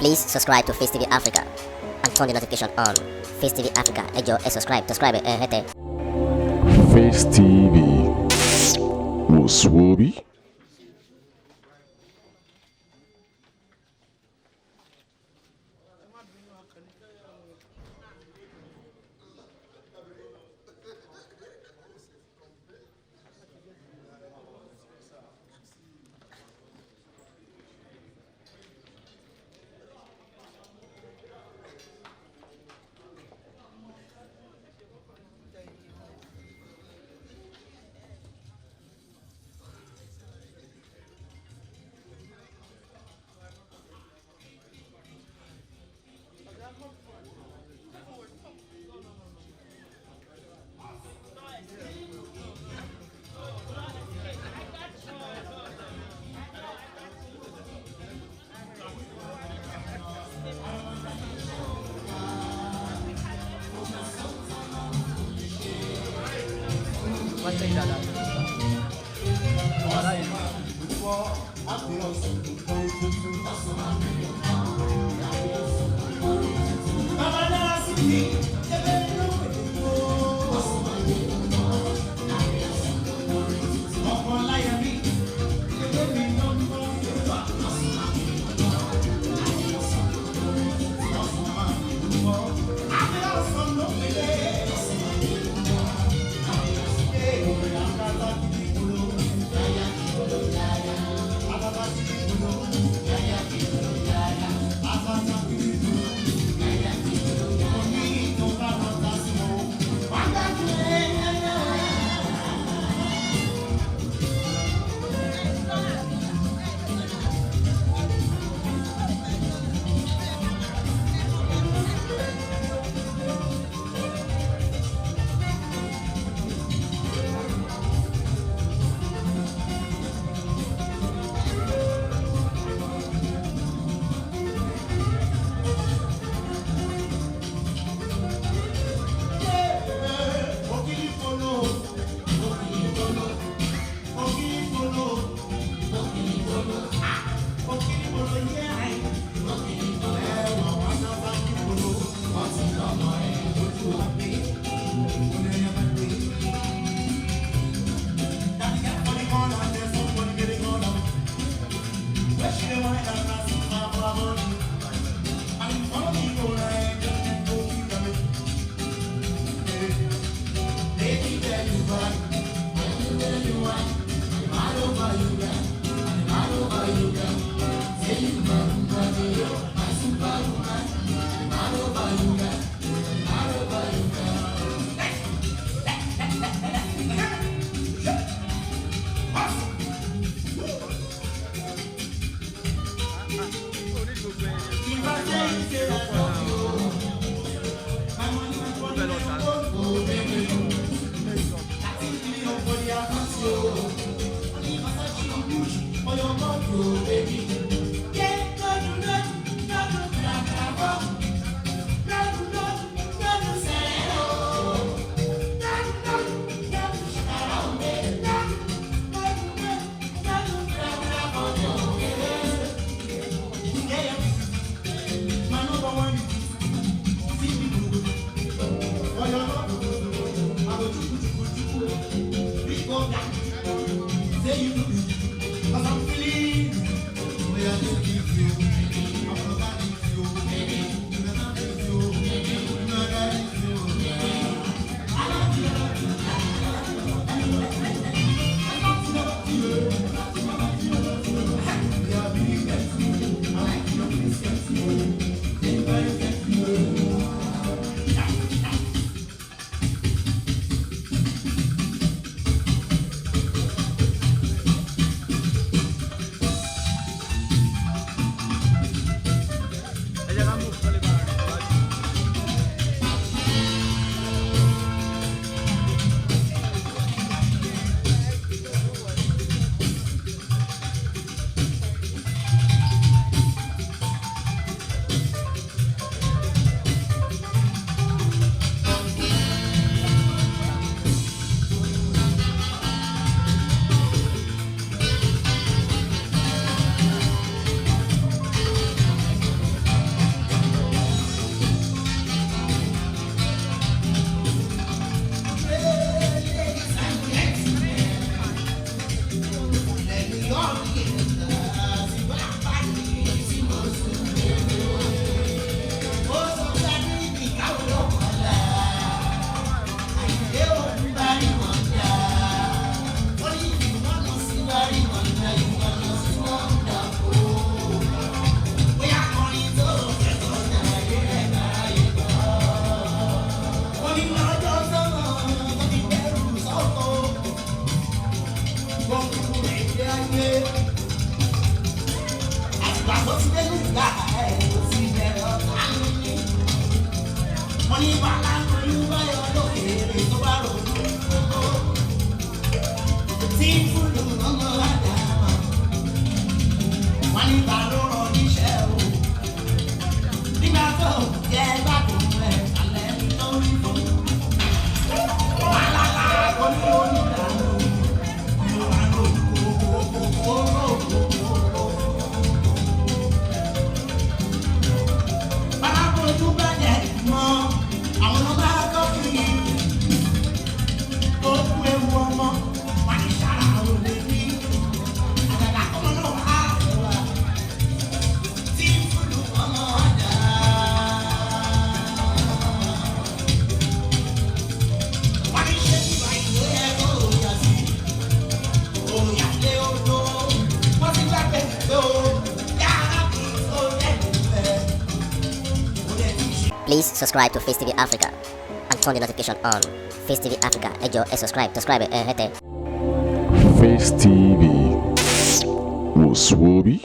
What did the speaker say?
Please subscribe to Face TV Africa and turn the notification on. Face TV Africa, ẹ jọ̀ọ́ subscribe, hete. Face TV was Swoby. ní bàlá olúwayọ̀ lókèrè tó bá rò ó. Tí fúlù ọmọ àdàmà, wọ́n ní ta ló rọ níṣẹ́ o. Nígbà tó jẹ́ gbàgbọ́ rẹ̀ alẹ́ nítorí fún. Màlálà onílò-onílànà, ìlànà òkòkò. Bábójú bá jẹ́ ìmọ̀, àwọn ọba kọ́kiri. Ó kú ewu ọmọ, wà ní sára olè ní. Àgàgà ọmọ náà á wà. Tí fúlù ọmọ ọjà. Wà ní ṣe ìgbà ìlú ẹ̀rọ òyà sí. Òyà lé odò. Wọ́n ti gbàgbé pé o yára kí o lẹ́nu fẹ́. Please subscribe to Face TV Africa and turn the notification on. Face TV Africa, ẹ jọ̀ọ́ ẹ subscribe hete. Face TV was Swoby.